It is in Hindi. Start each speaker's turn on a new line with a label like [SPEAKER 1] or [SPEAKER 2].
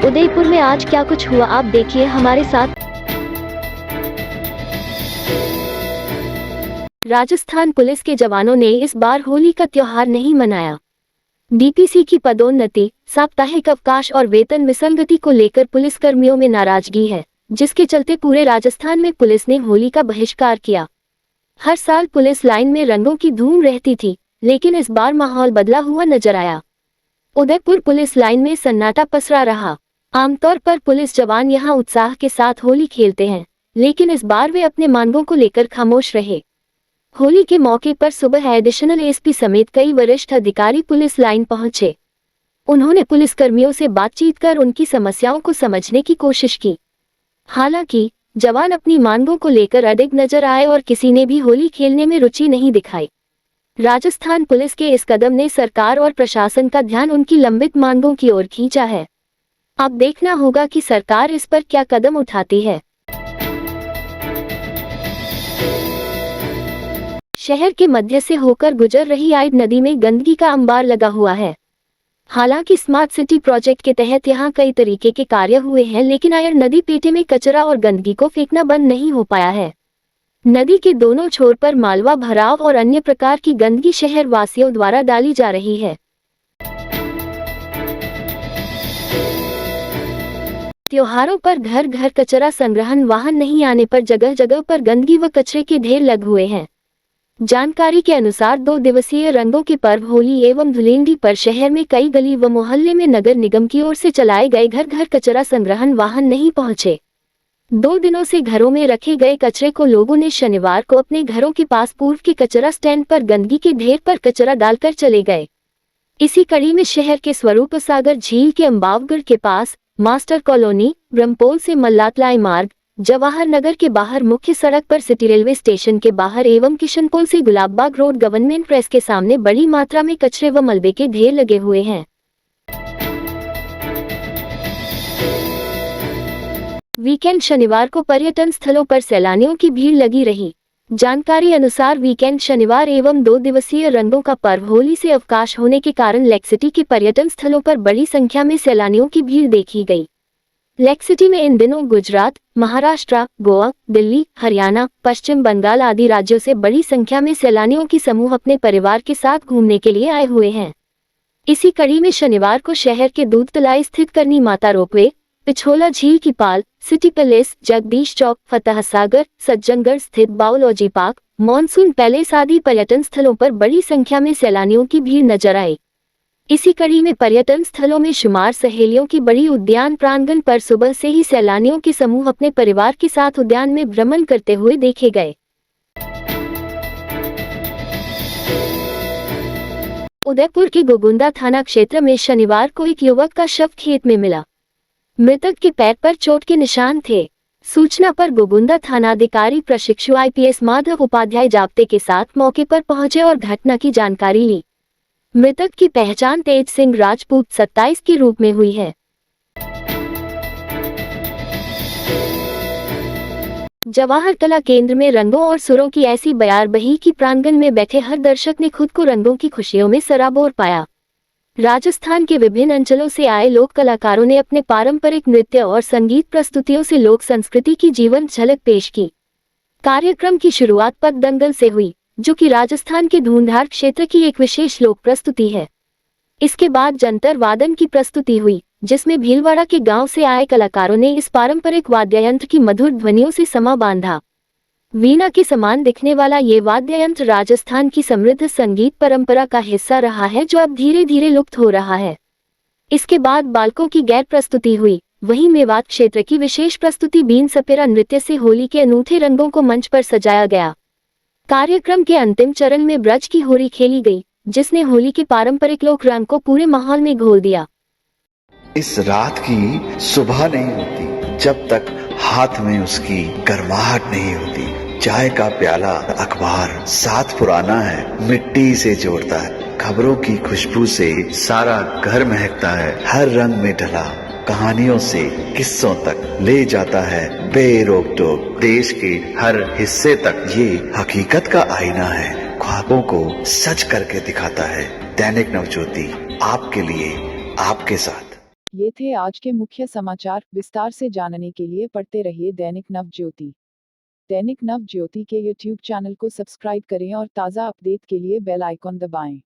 [SPEAKER 1] उदयपुर में आज क्या कुछ हुआ आप देखिए हमारे साथ। राजस्थान पुलिस के जवानों ने इस बार होली का त्योहार नहीं मनाया। डीपीसी की पदोन्नति, साप्ताहिक अवकाश और वेतन विसंगति को लेकर पुलिसकर्मियों में नाराजगी है, जिसके चलते पूरे राजस्थान में पुलिस ने होली का बहिष्कार किया। हर साल पुलिस लाइन में रंगों की धूम रहती थी, लेकिन इस बार माहौल बदला हुआ नजर आया। उदयपुर पुलिस लाइन में सन्नाटा पसरा रहा। आमतौर पर पुलिस जवान यहां उत्साह के साथ होली खेलते हैं, लेकिन इस बार वे अपने मांगों को लेकर खामोश रहे। होली के मौके पर सुबह एडिशनल एसपी समेत कई वरिष्ठ अधिकारी पुलिस लाइन पहुंचे। उन्होंने पुलिसकर्मियों से बातचीत कर उनकी समस्याओं को समझने की कोशिश की। हालांकि जवान अपनी मांगों को लेकर अडिग नजर आए और किसी ने भी होली खेलने में रुचि नहीं दिखाई। राजस्थान पुलिस के इस कदम ने सरकार और प्रशासन का ध्यान उनकी लंबित मांगों की ओर खींचा है। अब देखना होगा कि सरकार इस पर क्या कदम उठाती है। शहर के मध्य से होकर गुजर रही आइड नदी में गंदगी का अंबार लगा हुआ है। हालांकि स्मार्ट सिटी प्रोजेक्ट के तहत यहां कई तरीके के कार्य हुए हैं, लेकिन आइड नदी पेटे में कचरा और गंदगी को फेंकना बंद नहीं हो पाया है। नदी के दोनों छोर पर मालवा भराव और अन्य प्रकार की गंदगी शहर वासियों द्वारा डाली जा रही है। त्योहारों पर घर घर कचरा संग्रहण वाहन नहीं आने पर जगह जगह पर गंदगी व कचरे के ढेर लगे हुए हैं। जानकारी के अनुसार 2 दिवसीय रंगों के पर्व होली एवं धुलेंडी पर शहर में कई गली व मोहल्ले में नगर निगम की ओर से चलाए गए घर घर कचरा संग्रहण वाहन नहीं पहुंचे। 2 दिनों से घरों में रखे गए कचरे को लोगों ने शनिवार को अपने घरों के पास पूर्व के कचरा स्टैंड पर गंदगी के ढेर पर कचरा डालकर चले गए। इसी कड़ी में शहर के स्वरूप सागर झील के अम्बावगढ़ के पास मास्टर कॉलोनी, ब्रह्मपोल से मल्लातलाई मार्ग, जवाहर नगर के बाहर मुख्य सड़क पर सिटी रेलवे स्टेशन के बाहर एवं किशनपोल से गुलाबबाग रोड गवर्नमेंट प्रेस के सामने बड़ी मात्रा में कचरे व मलबे के ढेर लगे हुए हैं। वीकेंड शनिवार को पर्यटन स्थलों पर सैलानियों की भीड़ लगी रही। जानकारी अनुसार वीकेंड शनिवार एवं 2 दिवसीय रंगों का पर्व होली से अवकाश होने के कारण लेक सिटी के पर्यटन स्थलों पर बड़ी संख्या में सैलानियों की भीड़ देखी गई। लेक सिटी में इन दिनों गुजरात, महाराष्ट्र, गोवा, दिल्ली, हरियाणा, पश्चिम बंगाल आदि राज्यों से बड़ी संख्या में सैलानियों की समूह अपने परिवार के साथ घूमने के लिए आए हुए हैं। इसी कड़ी में शनिवार को शहर के दूधतलाई स्थित करनी माता रोपवे, पिछोला झील की पाल, सिटी पैलेस, जगदीश चौक, फतेह सागर, सज्जनगढ़ स्थित बायोलॉजी पार्क, मॉनसून पैलेस आदि पर्यटन स्थलों पर बड़ी संख्या में सैलानियों की भीड़ नजर आई। इसी कड़ी में पर्यटन स्थलों में शुमार सहेलियों की बड़ी उद्यान प्रांगण पर सुबह से ही सैलानियों के समूह अपने परिवार के साथ उद्यान में भ्रमण करते हुए देखे गए। उदयपुर के गोगुंदा थाना क्षेत्र में शनिवार को एक युवक का शव खेत में मिला। मृतक के पैर पर चोट के निशान थे। सूचना पर गोगुंदा थानाधिकारी प्रशिक्षु IPS माधव उपाध्याय जाब्ते के साथ मौके पर पहुंचे और घटना की जानकारी ली। मृतक की पहचान तेज सिंह राजपूत 27 के रूप में हुई है। जवाहर कला केंद्र में रंगों और सुरों की ऐसी बयारबही की प्रांगण में बैठे हर दर्शक ने खुद को रंगों की खुशियों में सराबोर पाया। राजस्थान के विभिन्न अंचलों से आए लोक कलाकारों ने अपने पारंपरिक नृत्य और संगीत प्रस्तुतियों से लोक संस्कृति की जीवंत झलक पेश की। कार्यक्रम की शुरुआत पग दंगल से हुई, जो कि राजस्थान के धूंधार क्षेत्र की एक विशेष लोक प्रस्तुति है। इसके बाद जंतर वादन की प्रस्तुति हुई, जिसमें भीलवाड़ा के गांव से आए कलाकारों ने इस पारंपरिक वाद्य यंत्र की मधुर ध्वनियों से समा बांधा। वीणा के समान दिखने वाला ये वाद्य यंत्र राजस्थान की समृद्ध संगीत परंपरा का हिस्सा रहा है, जो अब धीरे धीरे लुप्त हो रहा है। इसके बाद बालकों की गैर प्रस्तुति हुई। वहीं मेवात क्षेत्र की विशेष प्रस्तुति बीन सपेरा नृत्य से होली के अनूठे रंगों को मंच पर सजाया गया। कार्यक्रम के अंतिम चरण में ब्रज की होली खेली गई, जिसने होली के पारंपरिक लोक रंग को पूरे माहौल में घोल दिया।
[SPEAKER 2] इस रात की सुबह नहीं होती जब तक हाथ में उसकी गर्माहट नहीं होती। चाय का प्याला, अखबार साथ पुराना है, मिट्टी से जोड़ता है। खबरों की खुशबू से सारा घर महकता है। हर रंग में ढला कहानियों से किस्सों तक ले जाता है बेरोक टोक। देश के हर हिस्से तक ये हकीकत का आईना है, ख्वाबों को सच करके दिखाता है। दैनिक नवज्योति आपके लिए, आपके साथ।
[SPEAKER 3] ये थे आज के मुख्य समाचार। विस्तार से जानने के लिए पढ़ते रहिए दैनिक नवज्योति। दैनिक नवज्योति के YouTube चैनल को सब्सक्राइब करें और ताज़ा अपडेट के लिए बेल आइकॉन दबाएं।